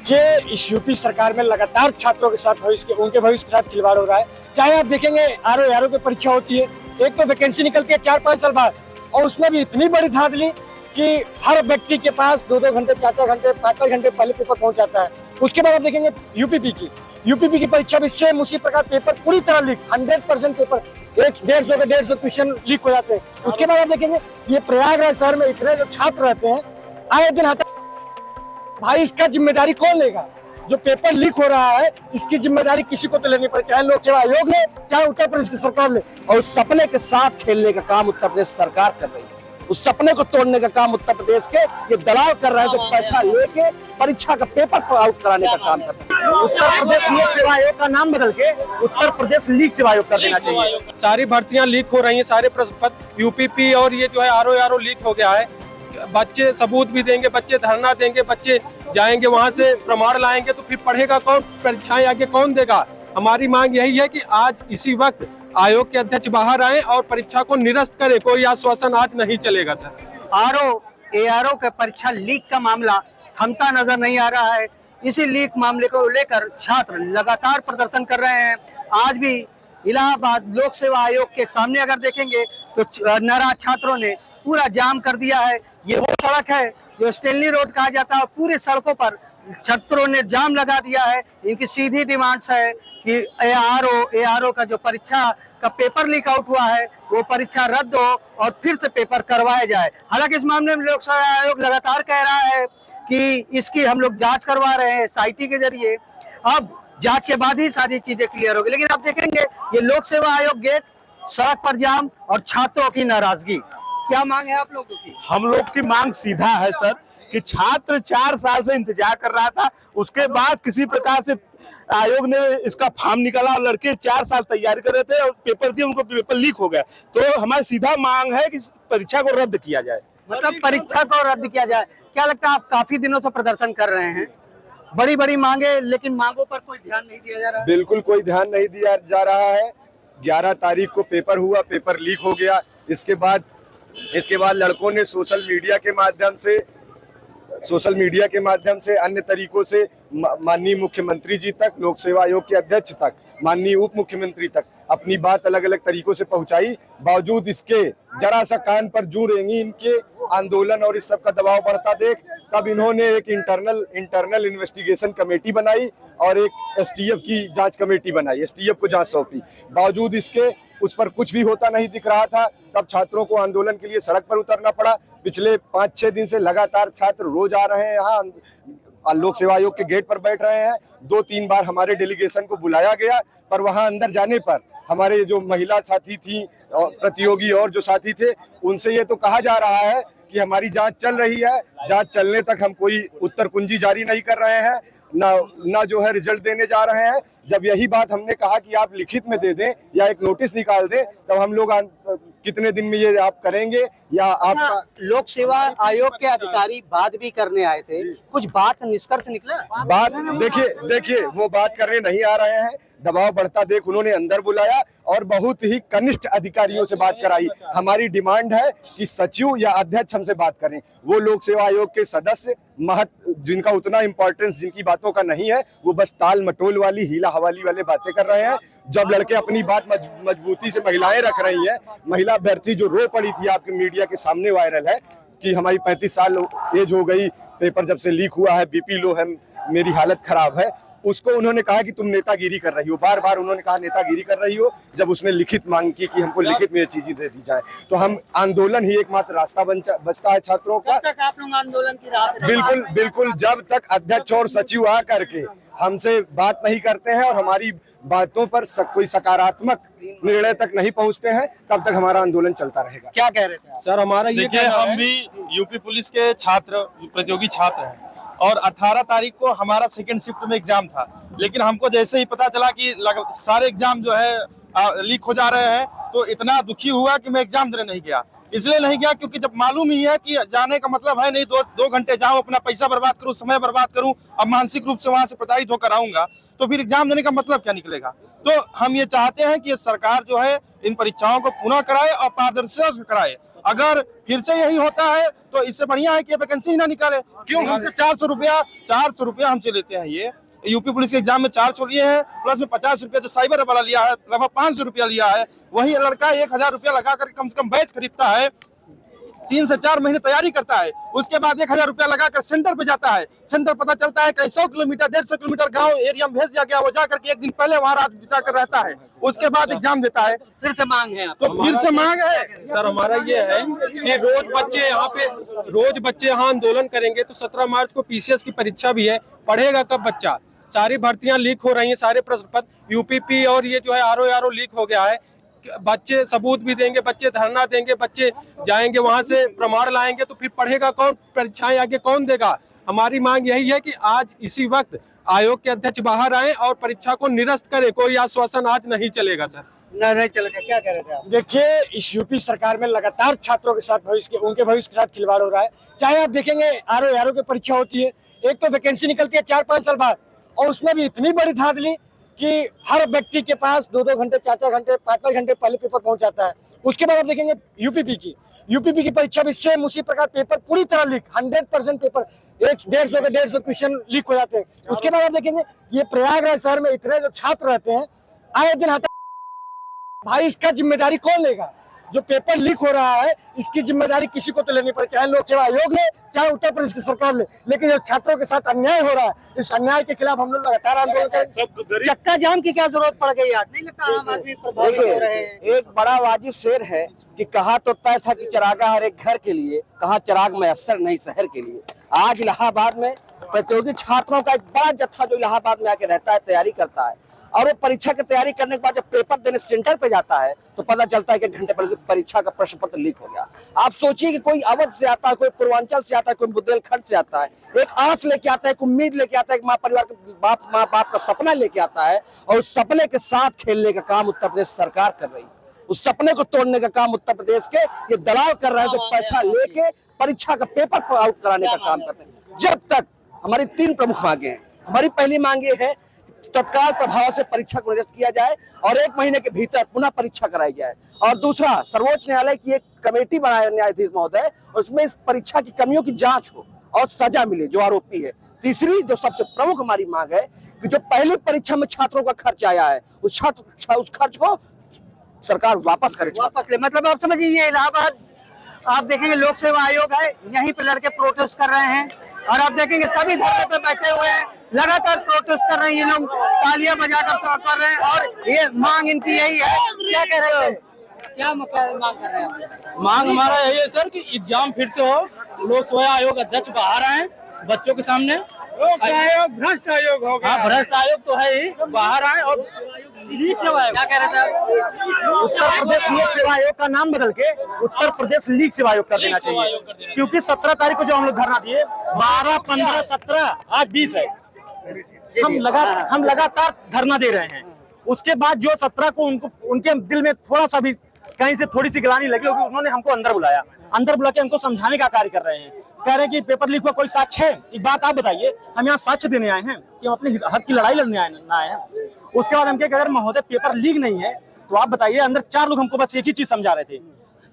देखिए, इस यूपी सरकार में लगातार छात्रों के साथ उनके भविष्य के साथ खिलवाड़ हो रहा है। चाहे आप देखेंगे आरओ की परीक्षा होती है, एक तो वैकेंसी निकलती है 4-5 साल बाद, और उसमें भी इतनी बड़ी धांधली कि हर व्यक्ति के पास 2-2 घंटे, 4-4 घंटे, 5-5 घंटे पहले पेपर पहुंच जाता है। उसके बाद आप देखेंगे यूपीपी की परीक्षा भी सेम उसी प्रकार पेपर पूरी तरह लीक, 100% पेपर 150 क्वेश्चन लीक हो जाते हैं। उसके बाद आप देखेंगे ये प्रयागराज शहर में इतने जो छात्र रहते हैं, आए दिन भाई इसका जिम्मेदारी कौन लेगा? जो पेपर लीक हो रहा है इसकी जिम्मेदारी किसी को तो लेनी पड़े, चाहे लोक सेवा आयोग ले, चाहे उत्तर प्रदेश की सरकार ले। और उस सपने के साथ खेलने का काम उत्तर प्रदेश सरकार कर रही है। उस सपने को तोड़ने का काम उत्तर प्रदेश के ये दलाल कर रहे हैं, जो पैसा लेके परीक्षा का पेपर आउट कराने का काम कर रहे हैं। उत्तर प्रदेश लोक सेवा आयोग का नाम बदल के उत्तर प्रदेश लीक सेवा आयोग कर देना चाहिए। सारी भर्तियां लीक हो रही हैं, सारे प्रश्न पत्र यूपीपी और ये जो है आरओ लीक हो गया है। बच्चे सबूत भी देंगे, बच्चे धरना देंगे, बच्चे जाएंगे वहां से प्रमाण लाएंगे, तो फिर पढ़ेगा कौन? परीक्षाएं आगे कौन देगा? हमारी मांग यही है कि आज इसी वक्त आयोग के अध्यक्ष बाहर आए और परीक्षा को निरस्त करें। कोई आश्वासन आज नहीं चलेगा सर। एआरओ के परीक्षा लीक का मामला थमता नजर नहीं आ रहा है। इसी लीक मामले को लेकर छात्र लगातार प्रदर्शन कर रहे हैं। आज भी इलाहाबाद लोक सेवा आयोग के सामने अगर देखेंगे तो नाराज छात्रों ने पूरा जाम कर दिया है। ये वो सड़क है जो स्टेनली रोड कहा जाता है। पूरी सड़कों पर छात्रों ने जाम लगा दिया है। इनकी सीधी डिमांड्स है कि एआरओ का जो परीक्षा का पेपर लीक आउट हुआ है वो परीक्षा रद्द हो और फिर से पेपर करवाया जाए। हालांकि इस मामले में लोक सेवा आयोग लगातार कह रहा है कि इसकी हम लोग जांच करवा रहे हैं SIT के जरिए। अब जांच के बाद ही सारी चीजें क्लियर होगी। लेकिन आप देखेंगे ये लोक सेवा आयोग गेट, सड़क पर जाम और छात्रों की नाराजगी। क्या मांग है आप लोगों की? हम लोग की मांग सीधा है सर कि छात्र 4 साल से इंतजार कर रहा था, उसके बाद किसी प्रकार से आयोग ने इसका फॉर्म निकाला और लड़के 4 साल तैयारी कर रहे थे और पेपर दिए, उनको पेपर लीक हो गया। तो हमारी सीधा मांग है कि परीक्षा को रद्द किया जाए। मतलब परीक्षा को रद्द किया जाए। क्या लगता है, आप काफी दिनों से प्रदर्शन कर रहे हैं, बड़ी बड़ी मांगे, लेकिन मांगों पर कोई ध्यान नहीं दिया जा रहा है? बिल्कुल कोई ध्यान नहीं दिया जा रहा है। 11 तारीख को पेपर हुआ, पेपर लीक हो गया। इसके बाद लड़कों ने सोशल मीडिया के माध्यम से अन्य तरीकों से माननीय मुख्यमंत्री जी तक, लोक सेवा आयोग के अध्यक्ष तक, माननीय उप मुख्यमंत्री तक अपनी बात अलग अलग तरीकों से पहुंचाई। बावजूद इसके जरा सा कान पर जू रेंगी इनके आंदोलन और इस सब का दबाव बढ़ता देख तब इन्होंने एक इंटरनल इन्वेस्टिगेशन कमेटी बनाई और एक STF की जांच कमेटी बनाई, STF को जांच सौंपी। बावजूद इसके उस पर कुछ भी होता नहीं दिख रहा था। तब छात्रों को आंदोलन के लिए सड़क पर उतरना पड़ा। पिछले 5-6 दिन से लगातार छात्र रोज आ रहे हैं, यहाँ लोक सेवा आयोग के गेट पर बैठ रहे हैं। 2-3 बार हमारे डेलीगेशन को बुलाया गया, पर वहां अंदर जाने पर हमारे जो महिला साथी थी और प्रतियोगी और जो साथी थे, उनसे ये तो कहा जा रहा है कि हमारी जांच चल रही है, जांच चलने तक हम कोई उत्तर कुंजी जारी नहीं कर रहे हैं, ना जो है रिजल्ट देने जा रहे हैं। जब यही बात हमने कहा कि आप लिखित में दे दें या एक नोटिस निकाल दें, तब हम लोग कितने दिन में ये आप करेंगे या आपका। लोक सेवा आयोग के अधिकारी बात भी करने आए थे, कुछ बात निष्कर्ष निकला? बात देखिए वो बात करने नहीं आ रहे हैं। दबाव बढ़ता देख उन्होंने अंदर बुलाया और बहुत ही कनिष्ठ अधिकारियों से बात कराई। हमारी डिमांड है कि सचिव या अध्यक्ष हमसे बात करें। वो लोक सेवा आयोग के सदस्य जिनका उतना इम्पोर्टेंस जिनकी बातों का नहीं है, वो बस टाल मटोल वाली, हीला हवाली वाले बातें कर रहे हैं। जब लड़के अपनी बात मजबूती से महिलाएं रख रही हैं, महिला अभ्यर्थी जो रो पड़ी थी, आपके मीडिया के सामने वायरल है कि हमारी 35 साल एज हो गई, पेपर जब से लीक हुआ है, BP लो है, मेरी हालत खराब है, उसको उन्होंने कहा कि तुम नेतागिरी कर रही हो। बार बार उन्होंने कहा नेतागिरी कर रही हो। जब उसने लिखित मांग की कि हमको लिखित में ये चीजें दे दी जाए, तो हम आंदोलन ही एकमात्र रास्ता बचता है छात्रों का। कब तक आप लोग आंदोलन की राह पे? बिल्कुल जब तक अध्यक्ष और सचिव आ करके हमसे बात नहीं करते हैं और हमारी बातों पर कोई सकारात्मक निर्णय तक नहीं पहुंचते हैं, तब तक हमारा आंदोलन चलता रहेगा। क्या कह रहे थे सर? हमारा ये देखिए, हम भी यूपी पुलिस के प्रतियोगी छात्र हैं और 18 तारीख को हमारा सेकंड शिफ्ट में एग्जाम था। लेकिन हमको जैसे ही पता चला कि सारे एग्जाम जो है लीक हो जा रहे हैं, तो इतना दुखी हुआ कि मैं एग्जाम देने नहीं गया। इसलिए नहीं गया क्योंकि जब मालूम ही है कि जाने का मतलब है नहीं 2 घंटे जाऊं, अपना पैसा बर्बाद करूं, समय बर्बाद करूं, अब मानसिक रूप से वहां से प्रताड़ित होकर आऊंगा, तो फिर एग्जाम देने का मतलब क्या निकलेगा। तो हम ये चाहते हैं कि ये सरकार जो है इन परीक्षाओं को पुनः कराए और पारदर्शिता से कराए। अगर फिर से यही होता है तो इससे बढ़िया है कि ये वैकेंसी ही ना निकाले। क्यों हमसे 400 रुपया हमसे लेते हैं। ये यूपी पुलिस के एग्जाम में 400 लिए हैं, प्लस में 50 रुपया जो साइबर वाला लिया है, लगभग 500 रुपया लिया है। वही लड़का 1000 रुपया लगा कर कम से कम बैच खरीदता है, 3 से 4 महीने तैयारी करता है, उसके बाद 1000 रुपया लगाकर सेंटर पे जाता है। सेंटर पता चलता है कहीं 100 किलोमीटर 150 किलोमीटर गांव एरिया में भेज दिया गया, वो जाकर के एक दिन पहले वहां रात बिता कर रहता है, उसके बाद एग्जाम देता है। फिर से मांग है तो फिर से मांग है सर हमारा ये है कि रोज बच्चे यहाँ आंदोलन करेंगे तो 17 मार्च को पीसीएस की परीक्षा भी है, पढ़ेगा कब बच्चा? सारी भर्तियां लीक हो रही हैं, सारे प्रश्न पत्र यूपीपी और ये जो है आरओ लीक हो गया है। बच्चे सबूत भी देंगे, बच्चे धरना देंगे, बच्चे जाएंगे वहां से प्रमाण लाएंगे, तो फिर पढ़ेगा कौन? परीक्षाएं आगे कौन देगा? हमारी मांग यही है कि आज इसी वक्त आयोग के अध्यक्ष बाहर आए और परीक्षा को निरस्त करे। कोई आश्वासन आज नहीं चलेगा सर। नहीं चलेगा। क्या कह रहे थे आप? देखिए, इस यूपी सरकार में लगातार छात्रों के साथ उनके भविष्य के साथ खिलवाड़ हो रहा है। चाहे आप देखेंगे आरओ की परीक्षा होती है, एक तो वैकेंसी निकलती है 4-5 साल बाद, और उसमें भी इतनी बड़ी धांधली कि हर व्यक्ति के पास 2-2 घंटे 4-4 घंटे 5-5 घंटे पहले पेपर पहुंच जाता है। उसके बाद आप देखेंगे यूपीपी की परीक्षा भी सेम उसी प्रकार, पेपर पूरी तरह लीक, 100% पेपर 150 क्वेश्चन लीक हो जाते हैं। उसके बाद आप देखेंगे ये प्रयागराज शहर में इतने जो छात्र रहते हैं, आए दिन आता भाई, इसका जिम्मेदारी कौन लेगा? जो पेपर लीक हो रहा है इसकी जिम्मेदारी किसी को तो लेनी पड़े, चाहे लोक सेवा आयोग ले, चाहे उत्तर प्रदेश की सरकार ले। लेकिन जो छात्रों के साथ अन्याय हो रहा है, इस अन्याय के खिलाफ हम लोग लगातार आंदोलन करेंगे। चक्का जाम की क्या जरूरत पड़ गई आज? नहीं लगता आम आदमी प्रभावित हो रहे हैं? एक बड़ा वाजिब शेर है कि कहा तो तय था कि चरागा हर एक घर के लिए, कहा चिराग मैसर नहीं शहर के लिए। आज इलाहाबाद में प्रतियोगी छात्रों का एक बड़ा जत्था जो इलाहाबाद में आके रहता है, तैयारी करता है, और वो परीक्षा की तैयारी करने के बाद जब पेपर देने सेंटर पे जाता है तो पता चलता है कि 1 घंटे पहले परीक्षा का प्रश्न पत्र लीक हो गया। आप सोचिए कि कोई अवध से आता है, कोई पूर्वांचल से आता है, कोई बुंदेलखंड से आता है, एक आस लेके आता है, एक उम्मीद लेके आता है, एक माँ परिवार के माँ बाप का सपना लेके आता है, और उस सपने के साथ खेलने का काम उत्तर प्रदेश सरकार कर रही है। उस सपने को तोड़ने का काम उत्तर प्रदेश के ये दलाल कर रहे हैं, जो पैसा लेके परीक्षा का पेपर आउट कराने का काम करते हैं। जब तक हमारी 3 प्रमुख मांगे हैं। हमारी पहली मांग ये है तत्काल प्रभाव से परीक्षा को निरस्त किया जाए और 1 महीने के भीतर पुनः परीक्षा कराई जाए। और दूसरा, सर्वोच्च न्यायालय की एक कमेटी बनाए न्यायाधीश महोदय, और उसमें इस परीक्षा की कमियों की जांच हो और सजा मिले जो आरोपी है। तीसरी जो सबसे प्रमुख हमारी मांग है कि जो पहली परीक्षा में छात्रों का खर्च आया है, उस खर्च को सरकार वापस करे। वापस ले, मतलब आप समझिए ये इलाहाबाद आप देखेंगे लोक सेवा आयोग है, यहीं पे लड़के प्रोटेस्ट कर रहे हैं, और आप देखेंगे सभी धरने पे बैठे हुए हैं, लगातार प्रोटेस्ट कर रहे हैं। ये लोग तालियां बजाकर सब कर रहे हैं, और ये मांग इनकी यही है। क्या कह रहे थे? क्या मांग कर रहे हैं? मांग हमारा यही है सर कि एग्जाम फिर से हो, लोक सेवा आयोग अध्यक्ष बाहर आए बच्चों के सामने। भ्रष्ट आयोग हो गया। हाँ, भ्रष्ट आयोग तो है ही, बाहर आए। और क्या कह रहे थे? उत्तर प्रदेश लोक सेवा आयोग का नाम बदल के उत्तर प्रदेश लीग सेवा आयोग कर देना चाहिए, क्योंकि 17 तारीख को जो हम लोग धरना दिए, 12, 15, 17, आज 20 है, हम लगातार धरना दे रहे हैं। उसके बाद जो 17 को उनके दिल में थोड़ा सा भी कहीं से थोड़ी सी गिलानी लगी होगी, उन्होंने हमको अंदर बुला के हमको समझाने का कार्य कर रहे हैं। कह रहे हैं कि पेपर लीक हुआ, कोई साक्ष्य है? एक बात आप बताइए, हम यहाँ साक्ष्य देने आए हैं कि हम अपने हक की लड़ाई लड़ने आए हैं? उसके बाद हम क्या, अगर महोदय पेपर लीक नहीं है तो आप बताइए। अंदर 4 लोग हमको बस एक ही चीज समझा रहे थे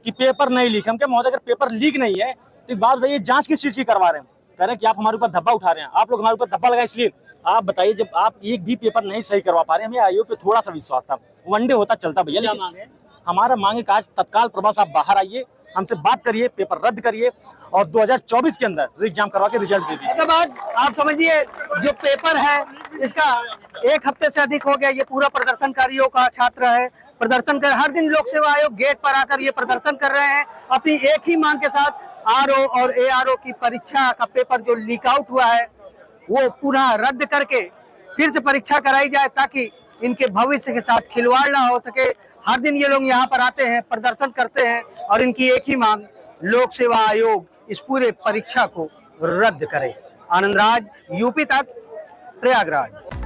कि पेपर नहीं लीक। हम क्या महोदय, अगर पेपर लीक नहीं है तो एक बात बताइए, जांच किस चीज की करवा रहे हैं? कह रहे हैं कि आप हमारे ऊपर धब्बा उठा रहे हैं, आप लोग हमारे ऊपर धब्बा लगा। इसलिए आप बताइए, जब आप एक भी पेपर नहीं सही करवा पा रहे हैं, हमें आयोग पे थोड़ा सा विश्वास था, वनडे होता चलता भैया। लेकिन हमारा मांग है कि आज तत्काल प्रभाव से आप बाहर आइए, हमसे बात करिए, पेपर रद्द करिए और 2024 के अंदर एग्जाम करवा के रिजल्ट दे दीजिए। बाद आप समझिए जो पेपर है इसका 1 हफ्ते से अधिक हो गया, ये पूरा प्रदर्शनकारियों का छात्र है, प्रदर्शन कर हर दिन लोक सेवा आयोग गेट पर आकर ये प्रदर्शन कर रहे हैं अपनी एक ही मांग के साथ। आरओ और एआरओ की परीक्षा का पेपर जो लीक आउट हुआ है वो पुनः रद्द करके फिर से परीक्षा कराई जाए, ताकि इनके भविष्य के साथ खिलवाड़ ना हो सके। हर दिन ये लोग यहाँ पर आते हैं, प्रदर्शन करते हैं, और इनकी एक ही मांग, लोक सेवा आयोग इस पूरे परीक्षा को रद्द करे। आनंद राज, यूपी तक, प्रयागराज।